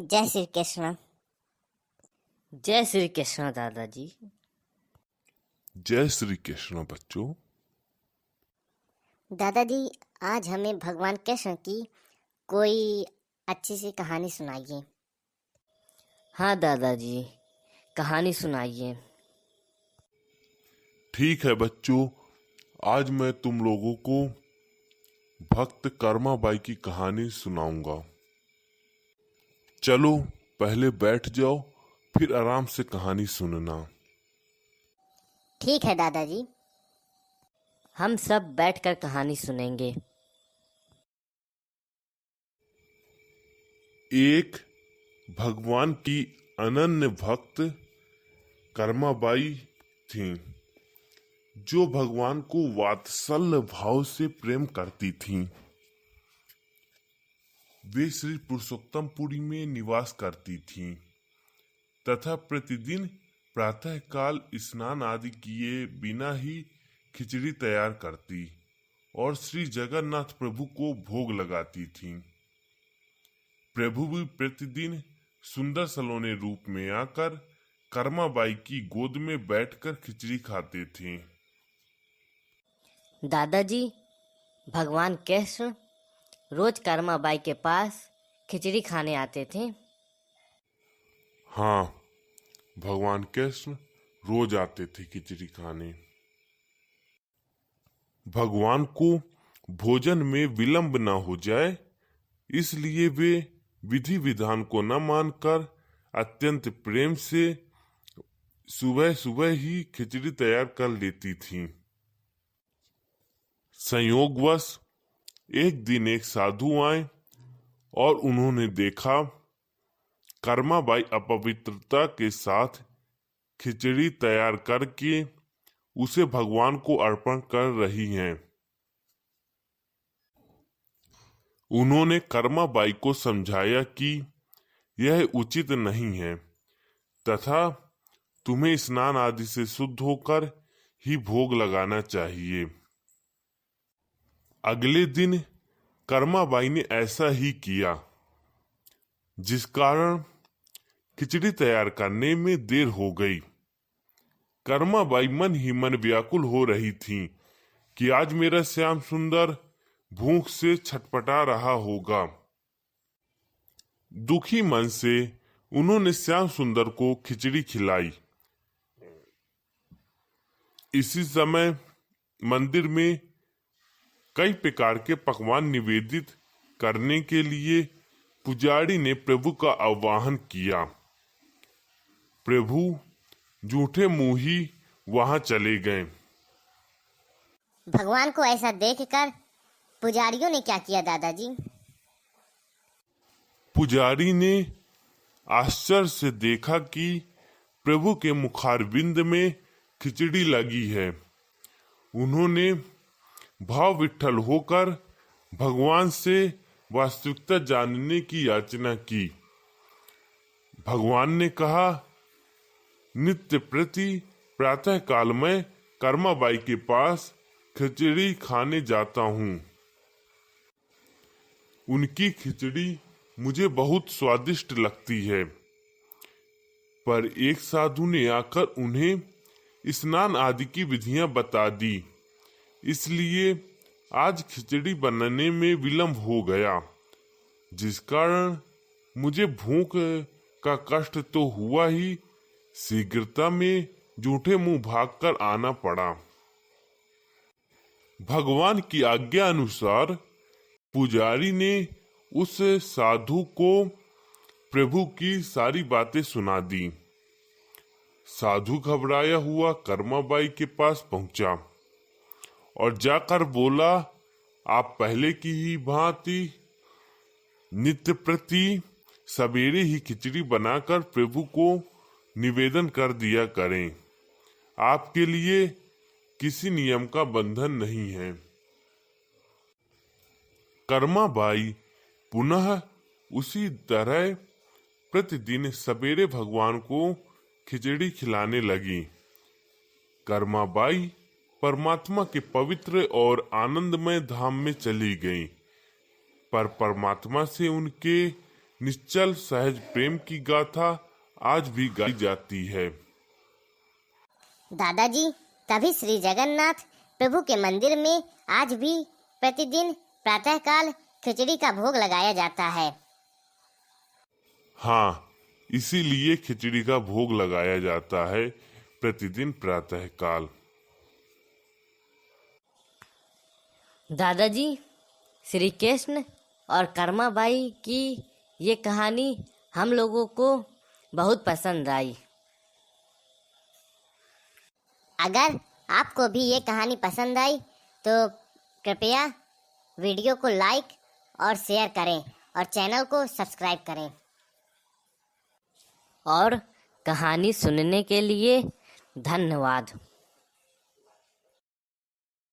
जय श्री कृष्ण। जय श्री कृष्ण दादाजी। जय श्री कृष्ण बच्चों। दादाजी, आज हमें भगवान कृष्ण की कोई अच्छी सी कहानी सुनाइए। हाँ दादाजी, कहानी सुनाइए। ठीक है बच्चों, आज मैं तुम लोगों को भक्त कर्माबाई की कहानी सुनाऊंगा। चलो पहले बैठ जाओ, फिर आराम से कहानी सुनना। ठीक है दादाजी। हम सब बैठकर कहानी सुनेंगे। एक भगवान की अनन्य भक्त कर्माबाई थीं, जो भगवान को वात्सल्य भाव से प्रेम करती थीं। वे श्री पुरुषोत्तमपुरी में निवास करती थीं तथा प्रतिदिन प्रातःकाल स्नान आदि किए बिना ही खिचड़ी तैयार करती और श्री जगन्नाथ प्रभु को भोग लगाती थीं। प्रभु भी प्रतिदिन सुंदर सलोने रूप में आकर कर्माबाई की गोद में बैठकर खिचड़ी खाते थे। दादाजी, भगवान कृष्ण रोज कर्माबाई के पास खिचड़ी खाने आते थे। हाँ, भगवान कृष्ण रोज आते थे खिचड़ी खाने। भगवान को भोजन में विलंब न हो जाए, इसलिए वे विधि विधान को न मानकर अत्यंत प्रेम से सुबह सुबह ही खिचड़ी तैयार कर लेती थीं। संयोगवश एक दिन एक साधु आए और उन्होंने देखा कर्माबाई अपवित्रता के साथ खिचड़ी तैयार करके उसे भगवान को अर्पण कर रही हैं। उन्होंने कर्माबाई को समझाया कि यह उचित नहीं है तथा तुम्हें स्नान आदि से शुद्ध होकर ही भोग लगाना चाहिए। अगले दिन कर्माबाई ने ऐसा ही किया, जिस कारण खिचड़ी तैयार करने में देर हो गई। कर्माबाई मन ही मन व्याकुल हो रही थीं कि आज मेरा श्याम सुंदर भूख से छटपटा रहा होगा। दुखी मन से उन्होंने श्याम सुंदर को खिचड़ी खिलाई। इसी समय मंदिर में कई प्रकार के पकवान निवेदित करने के लिए पुजारी ने प्रभु का आह्वान किया। प्रभु झूठे मुंह ही वहां चले गए। भगवान को ऐसा देखकर पुजारियों ने क्या किया दादाजी? पुजारी ने आश्चर्य से देखा कि प्रभु के मुखारविंद में खिचड़ी लगी है। उन्होंने भाव विठ्ठल होकर भगवान से वास्तविकता जानने की याचना की। भगवान ने कहा, नित्य प्रति प्रातः काल में कर्माबाई के पास खिचड़ी खाने जाता हूँ। उनकी खिचड़ी मुझे बहुत स्वादिष्ट लगती है। पर एक साधु ने आकर उन्हें स्नान आदि की विधियां बता दी, इसलिए आज खिचड़ी बनाने में विलंब हो गया, जिस कारण मुझे भूख का कष्ट तो हुआ ही, शीघ्रता में झूठे मुंह भागकर आना पड़ा। भगवान की आज्ञा अनुसार पुजारी ने उस साधु को प्रभु की सारी बातें सुना दी। साधु घबराया हुआ कर्माबाई के पास पहुंचा और जाकर बोला, आप पहले की ही भांति नित्य प्रति सवेरे ही खिचड़ी बनाकर प्रभु को निवेदन कर दिया करें। आपके लिए किसी नियम का बंधन नहीं है। कर्माबाई पुनः उसी तरह प्रतिदिन सवेरे भगवान को खिचड़ी खिलाने लगी। कर्माबाई परमात्मा के पवित्र और आनंदमय धाम में चली गई, पर परमात्मा से उनके निश्चल सहज प्रेम की गाथा आज भी गाई जाती है। दादाजी, तभी श्री जगन्नाथ प्रभु के मंदिर में आज भी प्रतिदिन प्रातःकाल खिचड़ी का भोग लगाया जाता है। हाँ, इसीलिए खिचड़ी का भोग लगाया जाता है प्रतिदिन प्रातःकाल। दादाजी, श्री कृष्ण और कर्माबाई की ये कहानी हम लोगों को बहुत पसंद आई। अगर आपको भी ये कहानी पसंद आई तो कृपया वीडियो को लाइक और शेयर करें और चैनल को सब्सक्राइब करें। और कहानी सुनने के लिए धन्यवाद।